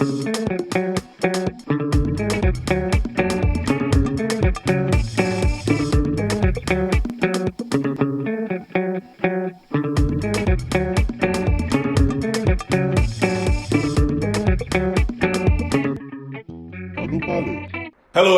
Hello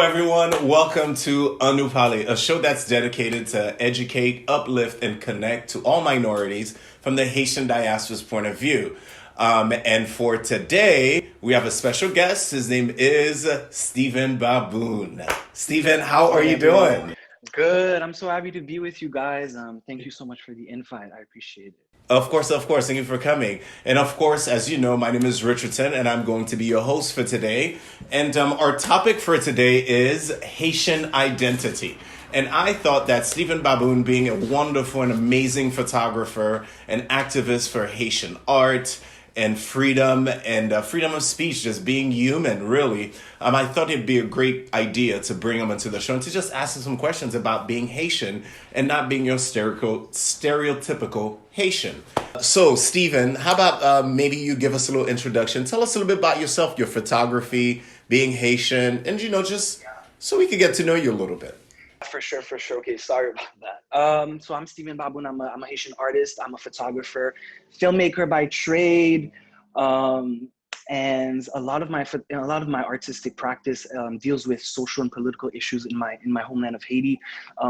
everyone, welcome to Nou Palé, a show that's dedicated to educate, uplift, and connect to all minorities from the Haitian diaspora's point of view. And for today, we have a special guest. His name is STEVEN BABOUN. Steven, how are you doing? Good. I'm so happy to be with you guys. Thank you so much for the invite. I appreciate it. Of course. Thank you for coming. And of course, as you know, my name is Richardson, and I'm going to be your host for today. And our topic for today is Haitian identity. And I thought that STEVEN BABOUN, being a wonderful and amazing photographer and activist for Haitian art and freedom of speech, just being human, really, I thought it'd be a great idea to bring him into the show and to just ask him some questions about being Haitian and not being your stereotypical Haitian. So, Steven, how about maybe you give us a little introduction? Tell us a little bit about yourself, your photography, being Haitian, and, just so we can get to know you a little bit. For sure. Okay, sorry about that. So I'm STEVEN BABOUN. I'm a Haitian artist. I'm a photographer, filmmaker by trade, and a lot of my artistic practice deals with social and political issues in my homeland of Haiti,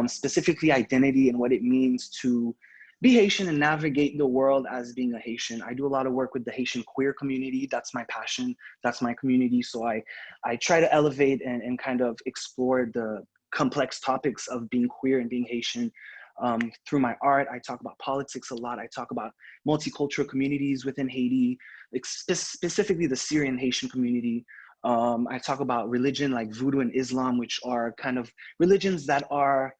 specifically identity and what it means to be Haitian and navigate the world as being a Haitian. I do a lot of work with the Haitian queer community. That's my passion. That's my community. So I try to elevate and kind of explore the complex topics of being queer and being Haitian through my art. I talk about politics a lot. I talk about multicultural communities within Haiti, specifically the Syrian Haitian community. I talk about religion like Voodoo and Islam, which are kind of religions that are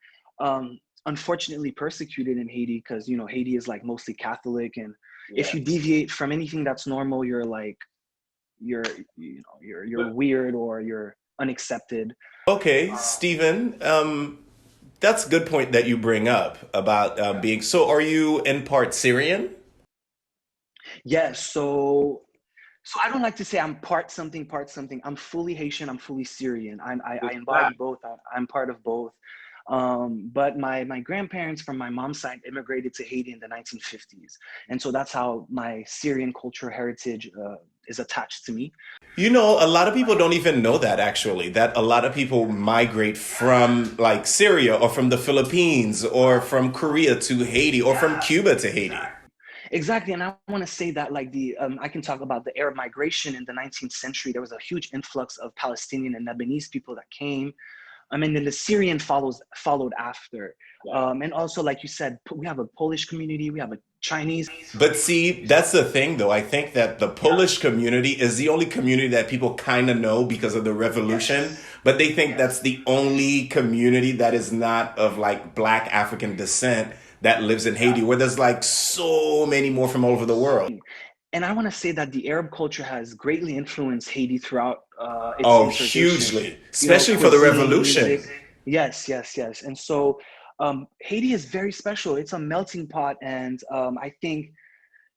unfortunately persecuted in Haiti because, Haiti is like mostly Catholic. And if you deviate from anything that's normal, you're weird or you're unaccepted. Okay, Steven, that's a good point that you bring up about being. So, are you in part Syrian? Yes. So I don't like to say I'm part something. I'm fully Haitian. I'm fully Syrian. I embody both. I'm part of both. But my grandparents from my mom's side immigrated to Haiti in the 1950s, and so that's how my Syrian cultural heritage is attached to me. A lot of people don't even know that, actually, that a lot of people migrate from like Syria or from the Philippines or from Korea to Haiti or from Cuba to Haiti. Exactly. And I want to say that I can talk about the Arab migration in the 19th century. There was a huge influx of Palestinian and Lebanese people that came. And then the Syrian followed after. And also, like you said, we have a Polish community, we have a Chinese. But see, that's the thing, though. I think that the Polish community is the only community that people kind of know because of the revolution. Yes. But they think that's the only community that is not of like Black African descent that lives in Haiti, where there's like so many more from all over the world. And I want to say that the Arab culture has greatly influenced Haiti throughout its hugely, especially for the revolution. Music. Yes. And so Haiti is very special. It's a melting pot. And I think,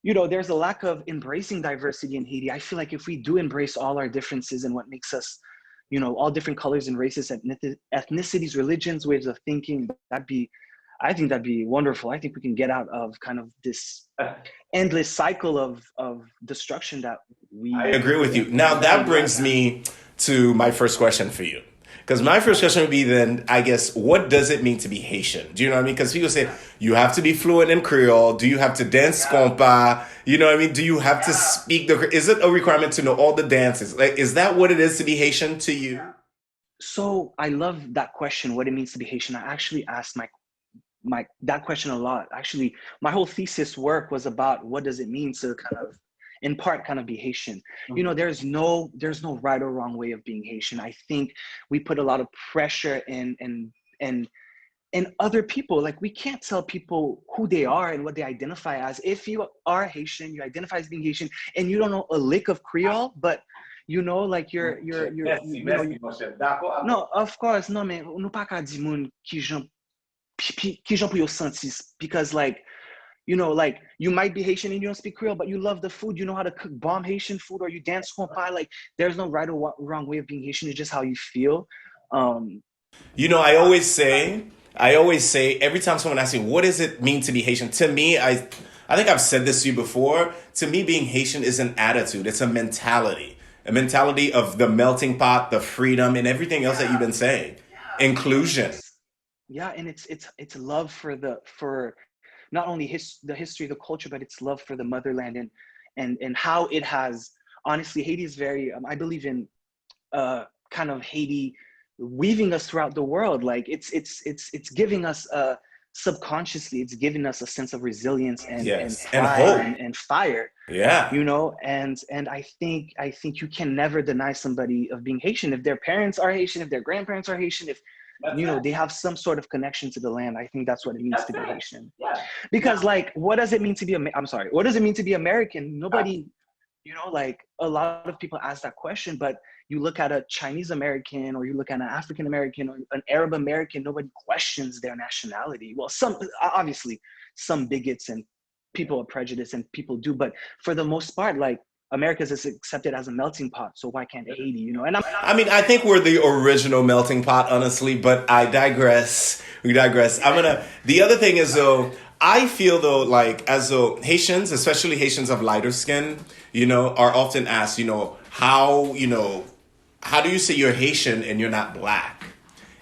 there's a lack of embracing diversity in Haiti. I feel like if we do embrace all our differences and what makes us, all different colors and races, ethnicities, religions, ways of thinking, I think that'd be wonderful. I think we can get out of kind of this endless cycle of destruction that I agree with you. Now that brings me to my first question for you. Because my first question would be then, I guess, what does it mean to be Haitian? Do you know what I mean? Because people say, you have to be fluent in Creole. Do you have to dance compa? You know what I mean? Do you have to speak is it a requirement to know all the dances? Like, is that what it is to be Haitian to you? So I love that question, what it means to be Haitian. I actually asked that question a lot. Actually, my whole thesis work was about what does it mean to kind of, in part, kind of be Haitian. Mm-hmm. There's no right or wrong way of being Haitian. I think we put a lot of pressure in other people. Like, we can't tell people who they are and what they identify as. If you are Haitian, you identify as being Haitian, and you don't know a lick of Creole, but like you're no, of course, no, man, nous pas ka di moun ki jan pou yo sentis, because like You know, like you might be Haitian and you don't speak Creole, but you love the food. You know how to cook bomb Haitian food, or you dance kompa. Like there's no right or wrong way of being Haitian. It's just how you feel. You know, I always say every time someone asks me, what does it mean to be Haitian? To me, I think I've said this to you before. To me, being Haitian is an attitude. It's a mentality of the melting pot, the freedom, and everything else that you've been saying. Inclusion. Yeah, and it's love for not only the history, the culture, but it's love for the motherland, and how it has, honestly, Haiti is very, I believe in kind of Haiti weaving us throughout the world. Like it's giving us subconsciously, it's giving us a sense of resilience and Yes, and pride hope. and fire, Yeah. you know. And I think you can never deny somebody of being Haitian if their parents are Haitian, if their grandparents are Haitian, if you know they have some sort of connection to the land. I think that's what it means to be Haitian. Because like, what does it mean to be I'm sorry, what does it mean to be American? Nobody, you know, like a lot of people ask that question, but you look at a Chinese American, or you look at an African American, or an Arab American, nobody questions their nationality. Well, some, obviously some bigots and people are prejudiced and people do, but for the most part, like, America's is accepted as a melting pot, so why can't Haiti, you know? And I mean, I think we're the original melting pot, honestly, but I digress. We digress. The other thing is, though, I feel, though, like, as though Haitians, especially Haitians of lighter skin, you know, are often asked, how do you say you're Haitian and you're not black?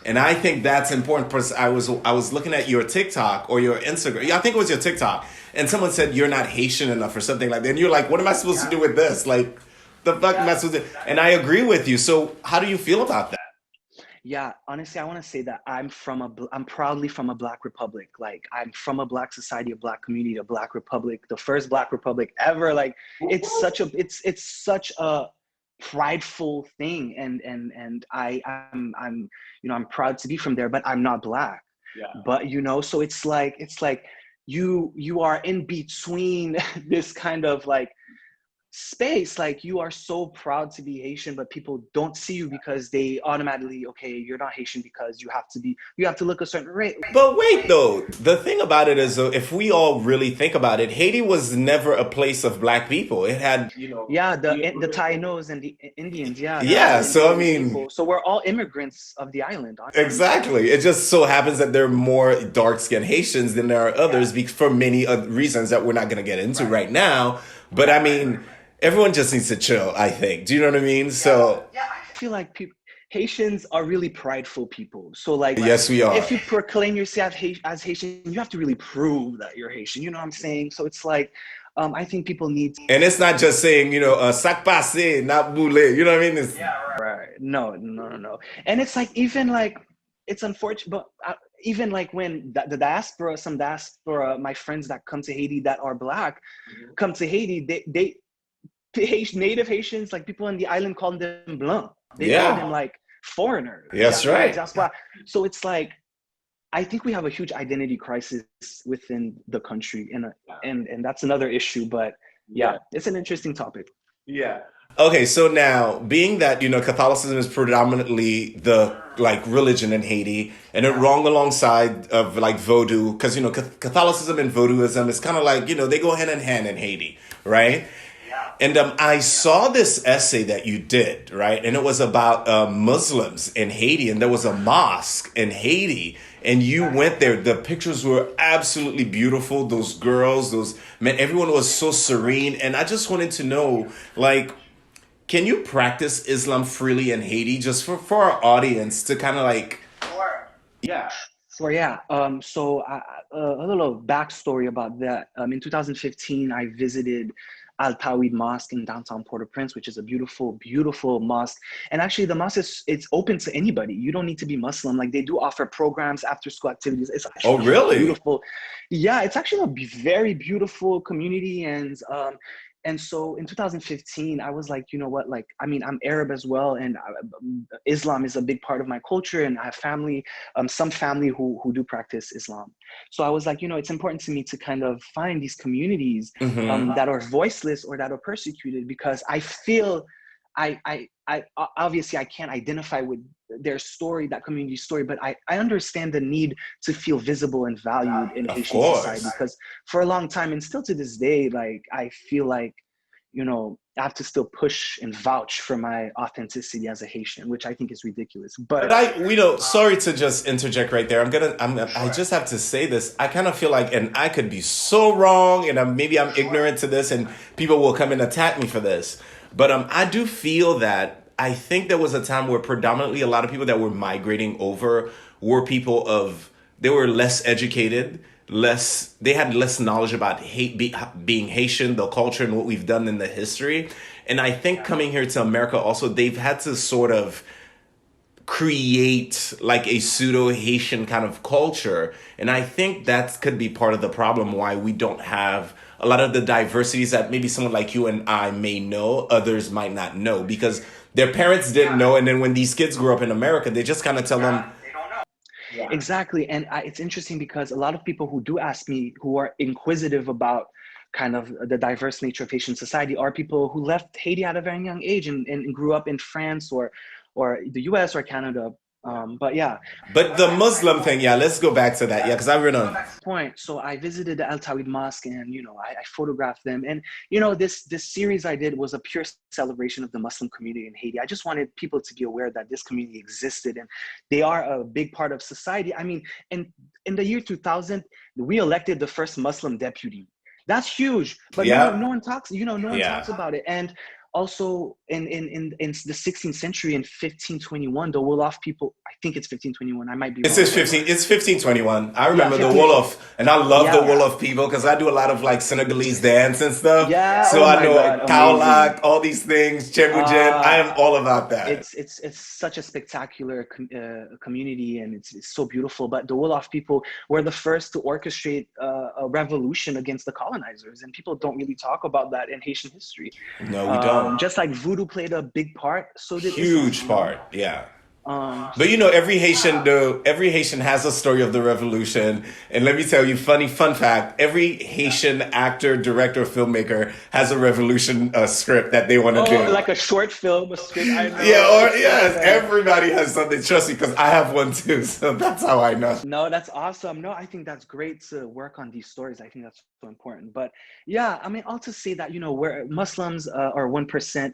And I think that's important, because I was looking at your TikTok or your Instagram. Yeah, I think it was your TikTok. And someone said you're not Haitian enough or something like that. And you're like, what am I supposed to do with this? Like, the fuck am I supposed to? And I agree with you. So how do you feel about that? Yeah, honestly, I want to say that I'm proudly from a Black republic. Like, I'm from a Black society, a Black community, a Black republic, the first Black republic ever. Like, it's such a prideful thing, and I'm I'm proud to be from there, but I'm not Black. Yeah. But so it's like you are in between this kind of like space. Like, you are so proud to be Haitian, but people don't see you because they automatically, okay, you're not Haitian because you have to look a certain way. But wait, though, the thing about it is, though, if we all really think about it, Haiti was never a place of black people. It had, yeah, the Tainos and the Indians, yeah. So I mean, people. So we're all immigrants of the island, honestly. Exactly. It just so happens that there are more dark-skinned Haitians than there are others, for many reasons that we're not going to get into right now. But I mean, everyone just needs to chill, I think. Do you know what I mean? So I feel like Haitians are really prideful people. So like, yes, we are. If you proclaim yourself as Haitian, you have to really prove that you're Haitian. You know what I'm saying? So it's like, I think people need. And it's not just saying, sac passé, not boule. You know what I mean? Right. No. And it's like, even like, it's unfortunate, but even like when the diaspora, some diaspora, my friends that come to Haiti that are Black, come to Haiti, they native Haitians, like people in the island, call them blanc. They call them like foreigners. That's right. So it's like, I think we have a huge identity crisis within the country, and that's another issue. But yeah, it's an interesting topic. Yeah. Okay, so now, being that Catholicism is predominantly the religion in Haiti, and it wrong alongside of Vodou, because Catholicism and Vodouism is kind of like they go hand in hand in Haiti, right? And I saw this essay that you did, right? And it was about Muslims in Haiti, and there was a mosque in Haiti, and you went there. The pictures were absolutely beautiful. Those girls, everyone was so serene. And I just wanted to know, can you practice Islam freely in Haiti, just for our audience to kind of Sure. Yeah. Sure, yeah. So a little backstory about that. In 2015, I visited Tawheed Mosque in downtown Port-au-Prince, which is a beautiful, beautiful mosque. And actually, the mosque it's open to anybody. You don't need to be Muslim. Like, they do offer programs, after-school activities. It's actually really beautiful. Yeah, it's actually a very beautiful community. And so in 2015, I was like, you know what? Like, I mean, I'm Arab as well, and Islam is a big part of my culture, and I have family, some family who do practice Islam. So I was like, it's important to me to kind of find these communities that are voiceless or that are persecuted, because I feel I obviously I can't identify with their story, that community story, but I understand the need to feel visible and valued in Of Haitian society, course. because for a long time, and still to this day, like I feel like, I have to still push and vouch for my authenticity as a Haitian, which I think is ridiculous. But But sorry to just interject right there. I sure. just have to say this. I kind of feel like, and I could be so wrong, and maybe I'm ignorant to this, and people will come and attack me for this. But I do feel that I think there was a time where predominantly a lot of people that were migrating over were people they were less educated, they had less knowledge about being Haitian, the culture, and what we've done in the history. And I think coming here to America also, they've had to sort of create like a pseudo Haitian kind of culture. And I think that could be part of the problem why we don't have a lot of the diversities that maybe someone like you and I may know, others might not know, because their parents didn't know. And then when these kids grew up in America, they just kind of tell them, Yeah. Exactly. And it's interesting because a lot of people who do ask me, who are inquisitive about kind of the diverse nature of Haitian society, are people who left Haiti at a very young age and grew up in France or the US or Canada. But yeah. but the Muslim thing, yeah, let's go back to that. Yeah, because I remember. Point. So I visited the Tawheed Mosque, and I photographed them. And this series I did was a pure celebration of the Muslim community in Haiti. I just wanted people to be aware that this community existed, and they are a big part of society. I mean, in the year 2000, we elected the first Muslim deputy. That's huge, but no one talks. No one talks about it. And also in the 16th century, in 1521, the Wolof people, I think it's 1521, I might be wrong. It's 1521. I remember the Wolof, and I love the Wolof people because I do a lot of like Senegalese dance and stuff. Yeah. So I know Kaolak, all these things, Chemujen. I am all about that. It's such a spectacular community, and it's so beautiful. But the Wolof people were the first to orchestrate a revolution against the colonizers, and people don't really talk about that in Haitian history. No, we don't. Just like voodoo played a big part, so did huge part, yeah. But every Haitian has a story of the revolution. And let me tell you, fun fact, every Haitian actor, director, filmmaker has a revolution script that they want to do. Like a short film, a script. I know. Yes, everybody has something. Trust me, because I have one too. So that's how I know. No, that's awesome. No, I think that's great to work on these stories. I think that's so important. But yeah, I mean, I'll just say that, where Muslims are 1%.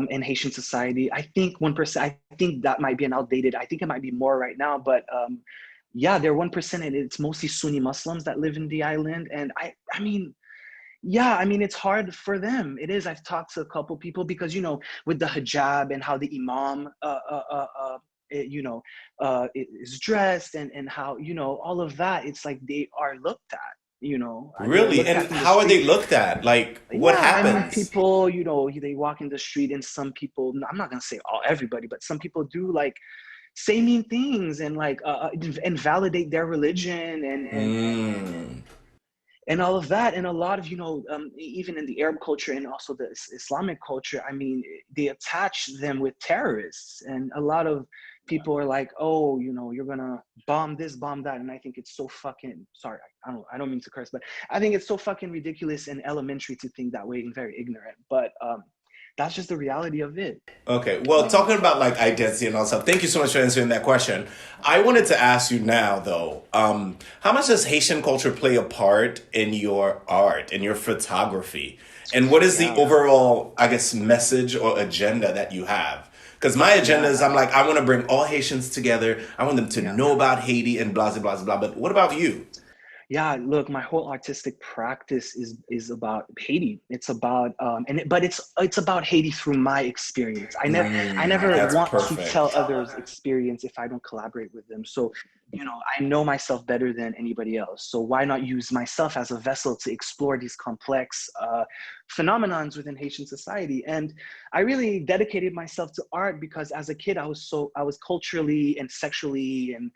In Haitian society, I think 1%. I think that might be an outdated. I think it might be more right now, but they're 1%, and it's mostly Sunni Muslims that live in the island. And I mean, it's hard for them. It is. I've talked to a couple people because with the hijab and how the imam is dressed and how all of that. It's like they are looked at. Really? And how are they looked at? Like, what happens? I mean, people, they walk in the street, and some people, I'm not going to say everybody, but some people do like say mean things and like invalidate their religion and all of that. And a lot of, even in the Arab culture and also the Islamic culture, I mean, they attach them with terrorists, and a lot of people are like, oh, you're gonna bomb this, bomb that. And I think it's so fucking, sorry, I don't mean to curse, but I think it's so fucking ridiculous and elementary to think that way and very ignorant. But that's just the reality of it. Okay, well, talking about like identity and all stuff, thank you so much for answering that question. I wanted to ask you now, though, how much does Haitian culture play a part in your art, in your photography? And what is the overall, I guess, message or agenda that you have? Because my agenda is, I want to bring all Haitians together. I want them to know about Haiti and blah, blah, blah, blah. But what about you? Yeah, look, my whole artistic practice is about Haiti. It's about but it's about Haiti through my experience. I never want to tell others' experience if I don't collaborate with them. So, I know myself better than anybody else. So why not use myself as a vessel to explore these complex phenomenons within Haitian society? And I really dedicated myself to art because as a kid, I was culturally and sexually and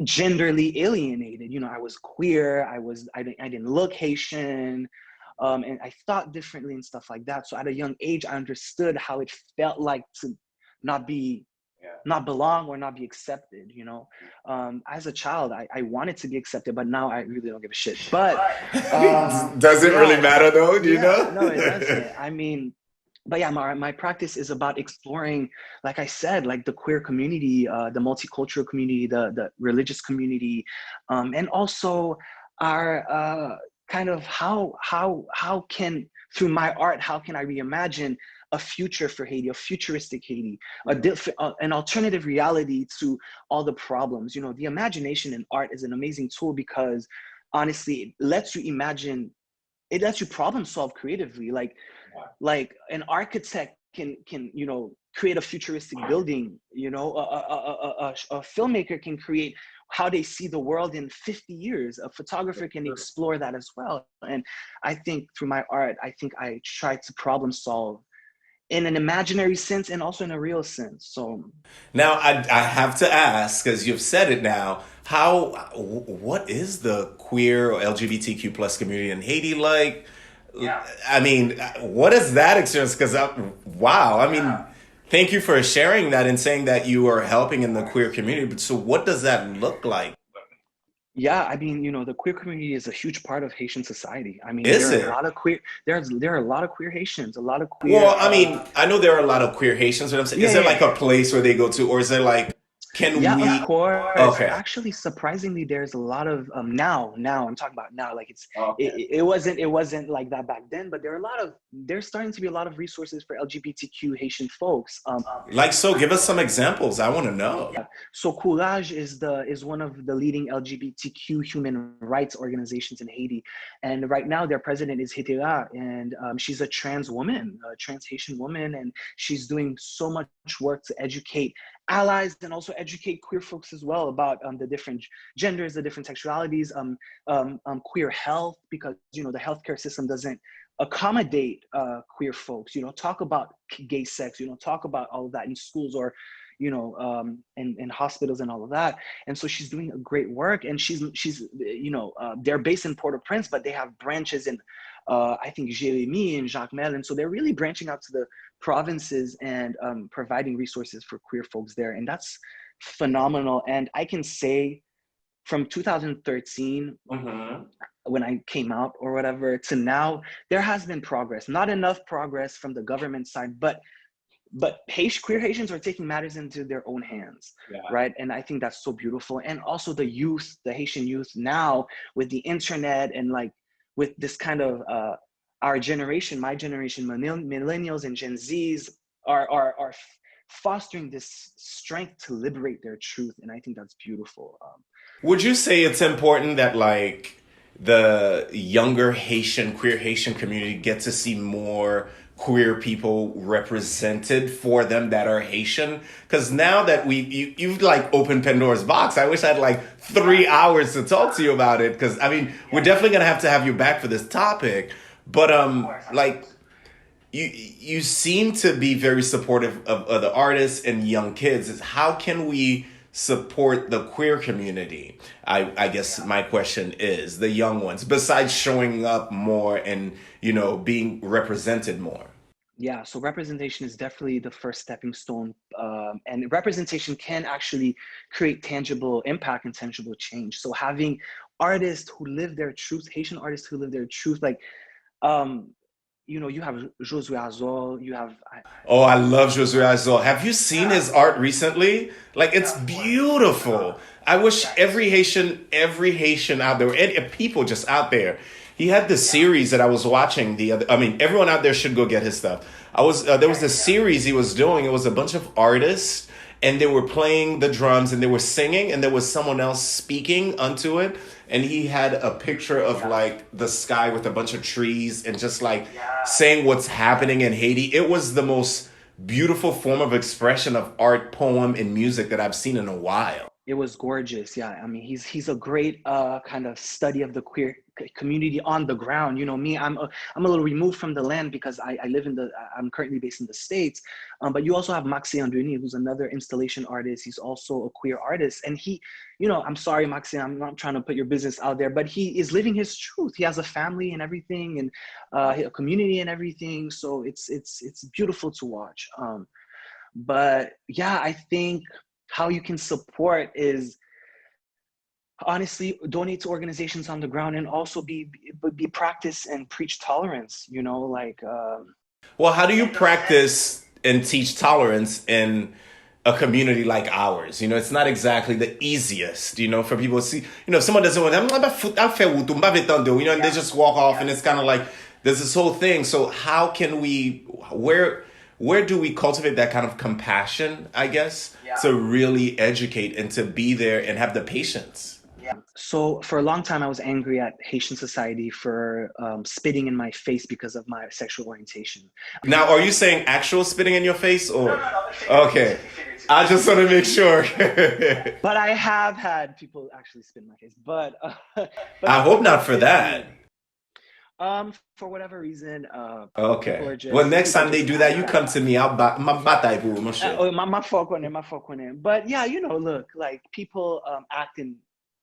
genderly alienated. I was queer. I didn't look Haitian, and I thought differently and stuff like that. So at a young age, I understood how it felt like to not belong or not be accepted. As a child, I wanted to be accepted, but now I really don't give a shit. But does it really matter though? Do you know? No, it doesn't. I mean, but yeah, my practice is about exploring, like I said, like the queer community, the multicultural community, the religious community, and also our kind of how can, through my art, how can I reimagine a future for Haiti, a futuristic Haiti, an alternative reality to all the problems. You know, the imagination in art is an amazing tool because honestly, it lets you imagine, it lets you problem solve creatively. Like an architect can you know, create a futuristic building. You know, a filmmaker can create how they see the world in 50 years. A photographer can explore that as well. And I think through my art, I think I try to problem solve in an imaginary sense and also in a real sense. So Now, I have to ask, because you've said it now, what is the queer or LGBTQ plus community in Haiti like? yeah. I mean, what is that experience? Because, wow, I mean, thank you for sharing that and saying that you are helping in the queer community. But so what does that look like? Yeah, I mean, you know, the queer community is a huge part of Haitian society. I mean, Is there are a it? lot of queer, there are a lot of queer Haitians, a lot of queer, Well, I mean, I know there are a lot of queer Haitians, but I'm saying, is yeah, there yeah, like a place where they go to, or is there like, can yeah, of we? course. Okay. Actually, surprisingly, there's a lot of now I'm talking about now. Like Okay. it wasn't like that back then, but there's starting to be a lot of resources for LGBTQ Haitian folks. Like, so give us some examples. I want to know. So Kouraj is one of the leading LGBTQ human rights organizations in Haiti, and right now their president is Hitera, and she's a trans woman, a trans Haitian woman, and she's doing so much work to educate allies and also educate queer folks as well about the different genders, the different sexualities, queer health, because you know the healthcare system doesn't accommodate queer folks. You know, talk about gay sex. You know, talk about all of that in schools or you know, in hospitals and all of that. And so she's doing a great work. And she's you know, they're based in Port-au-Prince, but they have branches in, I think, Jérémy and Jacmel. And so they're really branching out to the provinces and providing resources for queer folks there. And that's phenomenal. And I can say from 2013, Hmm. when I came out or whatever, to now, there has been progress. Not enough progress from the government side, but queer Haitians are taking matters into their own hands, Yeah. right? And I think that's so beautiful. And also the youth, the Haitian youth now with the internet and like with this kind of our generation, my generation, millennials and Gen Zs are fostering this strength to liberate their truth, and I think that's beautiful. Would you say it's important that like the younger Haitian, queer Haitian community get to see more queer people represented for them that are Haitian? Because now that you've like opened Pandora's box, I wish I had like 3 hours to talk to you about it. Because I mean, we're definitely gonna have to have you back for this topic. But like you seem to be very supportive of other artists and young kids. Is how can we support the queer community? I guess my question is the young ones, besides showing up more and being represented more. Yeah, so representation is definitely the first stepping stone, and representation can actually create tangible impact and tangible change. So having artists who live their truth, Haitian artists who live their truth, like um, you know, you have Josue Azor, you have Oh, I love Josue Azor. Have you seen his art recently? Like, yeah, it's of course. beautiful. I wish every Haitian out there, and people just out there. He had this series that I was watching the other. I mean, everyone out there should go get his stuff. There was this series he was doing. It was a bunch of artists, and they were playing the drums and they were singing, and there was someone else speaking onto it. And he had a picture of like the sky with a bunch of trees and just like saying what's happening in Haiti. It was the most beautiful form of expression of art, poem, and music that I've seen in a while. It was gorgeous. Yeah, I mean, he's a great kind of study of the queer community on the ground. You know, me, I'm a little removed from the land because I live in I'm currently based in the States. But you also have Maxi Andrini, who's another installation artist. He's also a queer artist, and he, you know, I'm sorry, Maxi, I'm not trying to put your business out there, but he is living his truth. He has a family and everything, and a community and everything. So it's beautiful to watch. But yeah, I think how you can support is honestly donate to organizations on the ground and also be practice and preach tolerance, you know, like Well, how do you practice and teach tolerance in a community like ours? You know, it's not exactly the easiest, you know, for people to see, you know, if someone doesn't want them, you know, and they just walk off and it's kind of like, there's this whole thing. So how can we, where do we cultivate that kind of compassion, I guess, to really educate and to be there and have the patience? So for a long time, I was angry at Haitian society for spitting in my face because of my sexual orientation. Now, are you saying actual spitting in your face or? Okay. I just want to make sure. But I have had people actually spit in my face, but I hope not for that. For whatever reason. Okay. Well, next time they do that, you come to me. I'll buy my batay pour my shit. My fuck on it. But yeah, you know, look, like people act in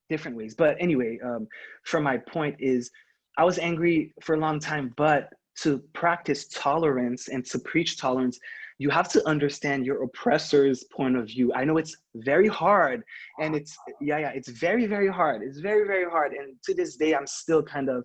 different ways. But anyway, from my point is, I was angry for a long time, but to practice tolerance and to preach tolerance, you have to understand your oppressor's point of view. I know it's very hard, and it's very, very hard. It's very, very hard. And to this day, I'm still kind of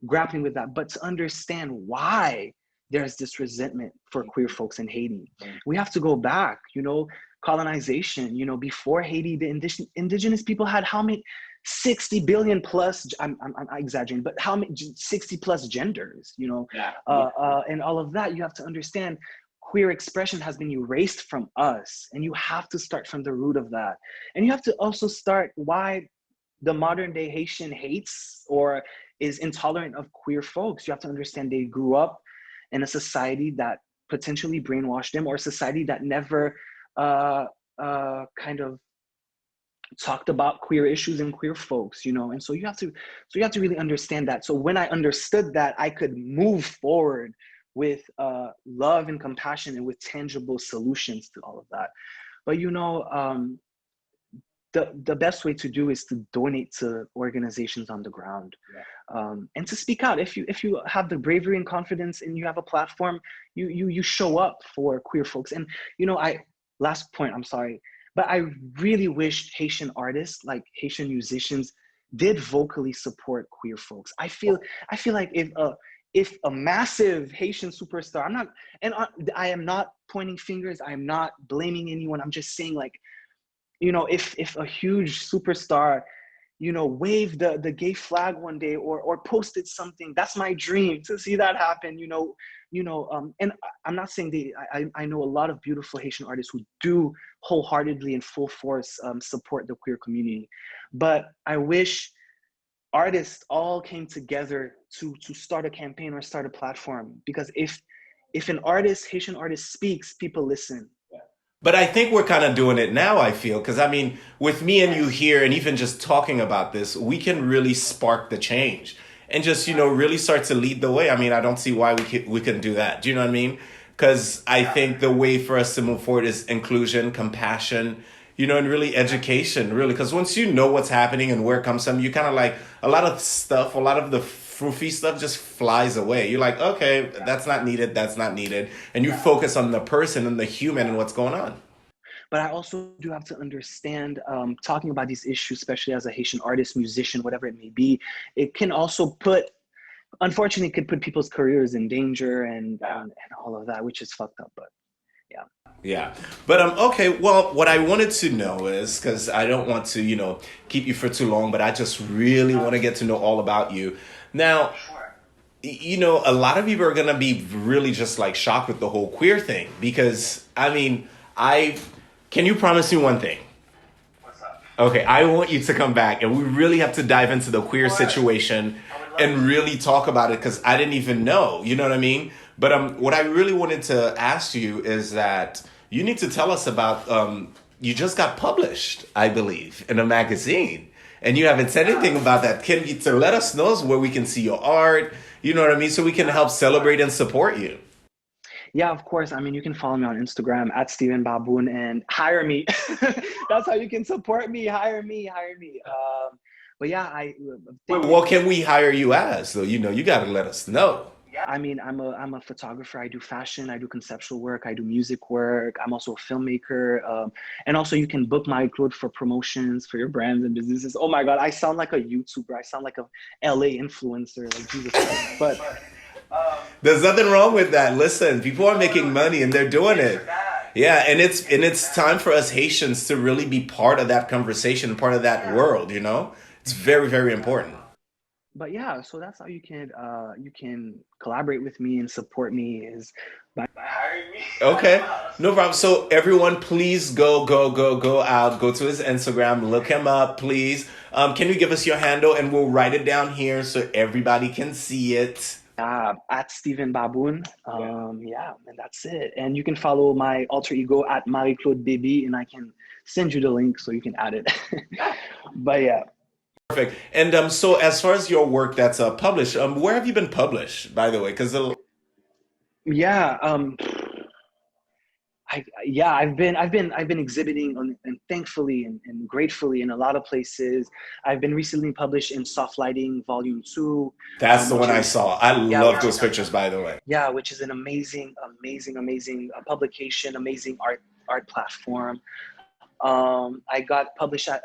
grappling with that. But to understand why there's this resentment for queer folks in Haiti, we have to go back, you know, colonization, you know, before Haiti, the indigenous people had how many, 60 billion plus, I'm exaggerating, but how many, 60 plus genders, you know, and all of that. You have to understand queer expression has been erased from us, and you have to start from the root of that. And you have to also start why the modern day Haitian hates or is intolerant of queer folks. You have to understand they grew up in a society that potentially brainwashed them, or a society that never kind of talked about queer issues and queer folks, you know. And so you have to really understand that. So when I understood that, I could move forward with love and compassion and with tangible solutions to all of that. But you know, the best way to do is to donate to organizations on the ground, and to speak out. If you have the bravery and confidence and you have a platform, you show up for queer folks. And you know, last point, I'm sorry, but I really wish Haitian artists, like Haitian musicians, did vocally support queer folks. I feel like if a massive Haitian superstar, I am not pointing fingers, I am not blaming anyone, I'm just saying, like, you know, if a huge superstar, you know, waved the gay flag one day or posted something, that's my dream to see that happen, you know. And I'm not saying I know a lot of beautiful Haitian artists who do wholeheartedly and full force support the queer community. But I wish artists all came together to start a campaign or start a platform, because if an artist, Haitian artist, speaks, people listen. But I think we're kind of doing it now, I feel, because I mean, with me and you here, and even just talking about this, we can really spark the change and just, you know, really start to lead the way. I mean, I don't see why we couldn't do that. Do you know what I mean? Because I think the way for us to move forward is inclusion, compassion, you know, and really education, really. Because once you know what's happening and where it comes from, you kind of like a lot of stuff, a lot of the froofy stuff just flies away. You're like, okay, that's not needed. And you focus on the person and the human and what's going on. But I also do have to understand, talking about these issues, especially as a Haitian artist, musician, whatever it may be, it can also unfortunately, it could put people's careers in danger and all of that, which is fucked up, but yeah. Yeah. But okay, well, what I wanted to know is, because I don't want to, you know, keep you for too long, but I just really want to get to know all about you. Now, you know, a lot of people are going to be really just like shocked with the whole queer thing, because, I mean, can you promise me one thing? What's up? Okay, I want you to come back and we really have to dive into the queer situation and really talk about it, because I didn't even know, you know what I mean? But what I really wanted to ask you is that you need to tell us about, you just got published, I believe, in a magazine. And you haven't said anything about that. Can you to let us know where we can see your art, you know what I mean, so we can help celebrate and support you? Yeah, of course. I mean, you can follow me on Instagram at Steven Baboun and hire me. That's how you can support me. Hire me. But yeah, what can we hire you as? So, you know, you got to let us know. I mean, I'm a photographer. I do fashion. I do conceptual work. I do music work. I'm also a filmmaker. And also you can book marie.claude for promotions for your brands and businesses. Oh my God, I sound like a YouTuber. I sound like a LA influencer, like Jesus Christ. But There's nothing wrong with that. Listen, people are making money and they're doing it. Yeah, and it's time for us Haitians to really be part of that conversation, part of that world, you know? It's very, very important. But yeah, so that's how you can collaborate with me and support me is by hiring me. Okay, no problem. So everyone, please go out, go to his Instagram, look him up, please. Can you give us your handle and we'll write it down here so everybody can see it. At Steven Baboun. Yeah, and that's it. And you can follow my alter ego at marie.claude.bebi, and I can send you the link so you can add it. But yeah. Perfect. And so as far as your work that's published, where have you been published, by the way? Because Yeah, I've been exhibiting and thankfully and gratefully in a lot of places. I've been recently published in Soft Lighting Volume 2. that's the Which one I is saw. I yeah, love those pictures, by the way. yeah, which is an amazing publication, amazing art platform. I got published at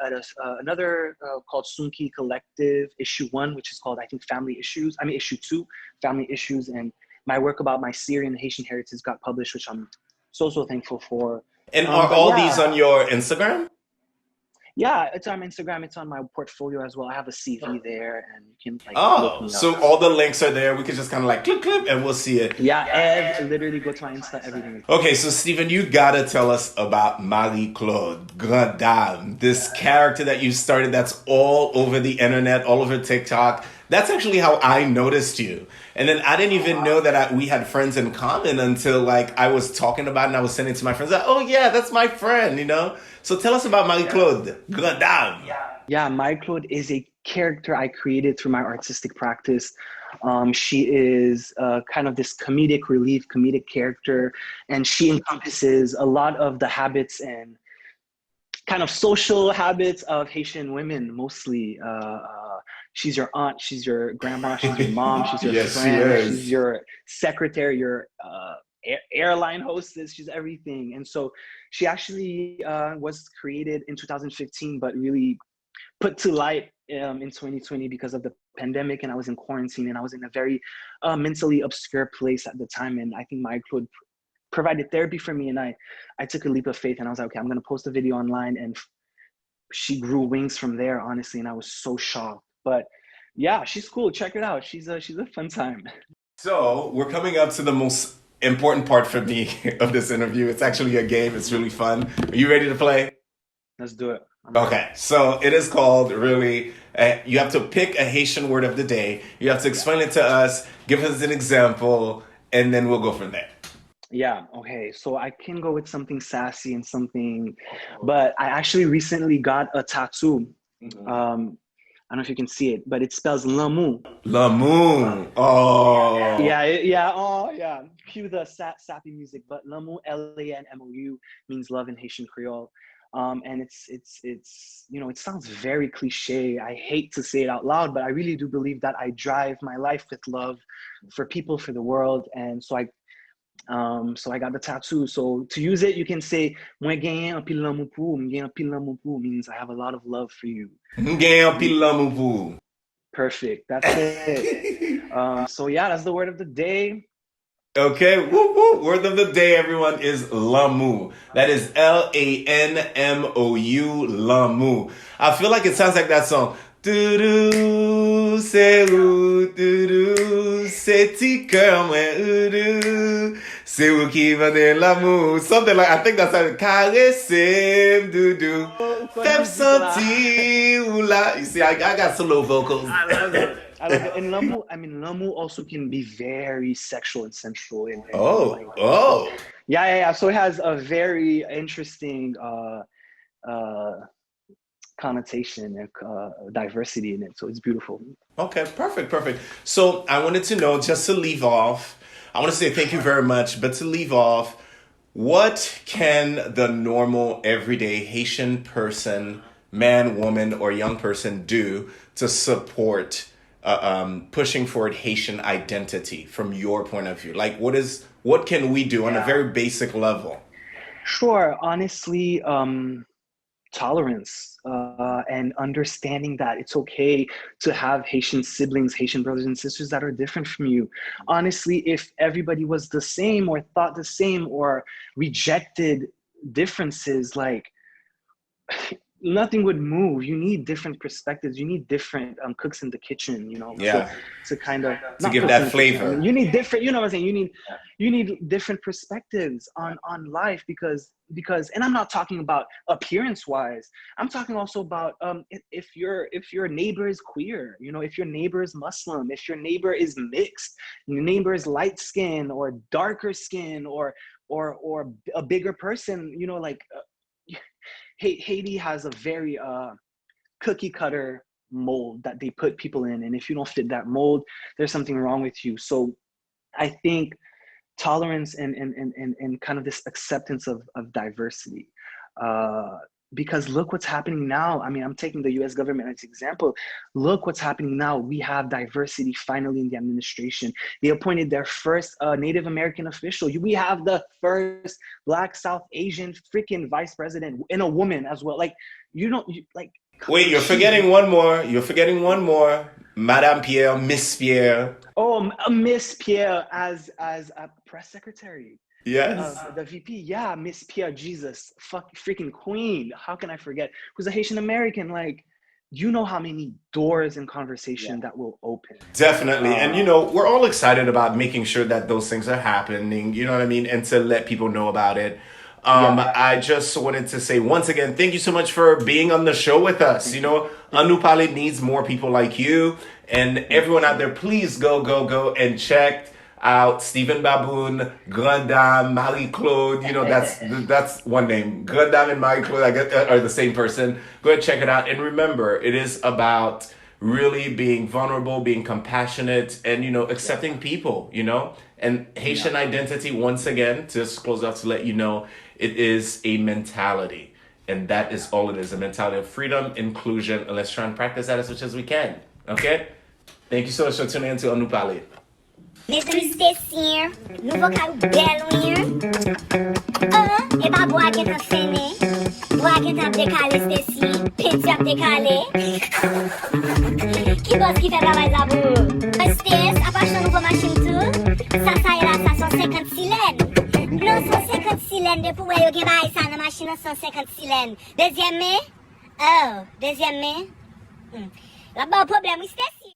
another called Sunki Collective, issue 1, which is called, I think, Family Issues. I mean, issue 2, Family Issues. And my work about my Syrian and Haitian heritage got published, which I'm so thankful for. And are But all these yeah, on your Instagram? yeah, it's on my Instagram. It's on my portfolio as well. I have a CV there, and you can like look Oh, me up. so all the links are there. We can just kind of like click, and we'll see it. Yeah, literally go to my Insta, everything. Okay, so Stephen, you gotta tell us about Marie-Claude, Grande Dame, this character that you started that's all over the internet, all over TikTok. That's actually how I noticed you. And then I didn't even know that we had friends in common until like I was talking about it and I was sending it to my friends. Like, oh yeah, that's my friend, you know? So tell us about Marie-Claude, Grande Dame. Yeah, Marie-Claude is a character I created through my artistic practice. She is kind of this comedic relief, comedic character, and she encompasses a lot of the habits and kind of social habits of Haitian women, mostly. She's your aunt, she's your grandma, she's your mom, she's your Yes, she friend, she's is. your secretary, your airline hostess, she's everything. And so she actually was created in 2015, but really put to light in 2020 because of the pandemic, and I was in quarantine and I was in a very mentally obscure place at the time. And I think Marie-Claude provided therapy for me, and I took a leap of faith and I was like, okay, I'm gonna post a video online, and she grew wings from there, honestly, and I was so shocked. But yeah, she's cool. Check it out. She's a fun time. So we're coming up to the most important part for me of this interview. It's actually a game. It's really fun. Are you ready to play? Let's do it. Okay, so it is called really, you have to pick a Haitian word of the day. You have to explain it to us, give us an example, and then we'll go from there. Yeah, okay. So I can go with something sassy and something, but I actually recently got a tattoo. I don't know if you can see it, but it spells Lamu. Lamoon. Oh. Yeah. Cue the sappy music, but Lamu, Lanmou, means love in Haitian Creole. And it's it sounds very cliche. I hate to say it out loud, but I really do believe that I drive my life with love for people, for the world. And so I got the tattoo. So to use it, you can say "Mwen genyen an pil l'amour pou," "Mwen genyen an pil l'amour pou" means I have a lot of love for you. M'gen pile l'amour pou. Perfect. That's it. So yeah, that's the word of the day. Okay, woo woo. Word of the day, everyone, is Lamu. That is Lanmou, Lamu. I feel like it sounds like that song. Doudou, c'est où, doudou, c'est ti cœur, moi, oudou, c'est où qui va de l'amour. Something like, I think that's how, caresser, doudou, fais sentir, oula. You see, I got some little vocals. I love it. And Lamu also can be very sexual and sensual. Oh. Yeah. So it has a very interesting connotation and diversity in it. So it's beautiful. Okay, perfect. So I wanted to know, just to leave off, I want to say thank you very much, but to leave off, what can the normal, everyday Haitian person, man, woman, or young person do to support pushing forward Haitian identity from your point of view? Like, what can we do on a very basic level? Sure. Honestly, tolerance and understanding that it's okay to have Haitian siblings, Haitian brothers and sisters that are different from you. Honestly, if everybody was the same or thought the same or rejected differences, like nothing would move. You need different perspectives. You need different cooks in the kitchen, you know, to kind of to give that flavor. I mean, you need different, you know what I'm saying? You need different perspectives on life because, and I'm not talking about appearance wise. I'm talking also about if your neighbor is queer, you know, if your neighbor is Muslim, if your neighbor is mixed, your neighbor is light skin or darker skin or a bigger person, you know, like. Haiti has a very cookie cutter mold that they put people in. And if you don't fit that mold, there's something wrong with you. So I think tolerance and kind of this acceptance of diversity, because look what's happening now. I mean, I'm taking the US government as an example. Look what's happening now. We have diversity finally in the administration. They appointed their first Native American official. We have the first Black South Asian freaking vice president and a woman as well. Like, wait, you're forgetting one more. Madame Pierre, Miss Pierre. Oh, Miss Pierre as a press secretary. Yes. The VP, yeah, Miss Pierre, Jesus, freaking queen. How can I forget? Who's a Haitian American? Like, you know how many doors in conversation that will open. Definitely. And, you know, we're all excited about making sure that those things are happening, you know what I mean? And to let people know about it. I just wanted to say once again, thank you so much for being on the show with us. You know, Nou Palé needs more people like you. And everyone out there, please go and check out Steven Baboun, Grand Dame, Marie-Claude. You know, that's one name. Grand Dame and Marie-Claude, I guess, are the same person. Go ahead, check it out. And remember, it is about really being vulnerable, being compassionate, and, you know, accepting people, you know. And Haitian identity, once again, just close out to let you know, it is a mentality. And that is all it is, a mentality of freedom, inclusion, and let's try and practice that as much as we can. Okay? Thank you so much for tuning in to Nou Palé. Mesdames et messieurs, nou vokal bel ouye. E ba bo a gen tan fene, bo a gen tan dekale stesi, peti ap dekale. Ki boss ki fe travay sa pou? Stes, apachan nou pou machin tou, sa e la sa son 50 silen. Non son 50 silen de pou we yo gen ba sa nan machin nan son 50 silen. Deuxième me? La ba problem, Stes.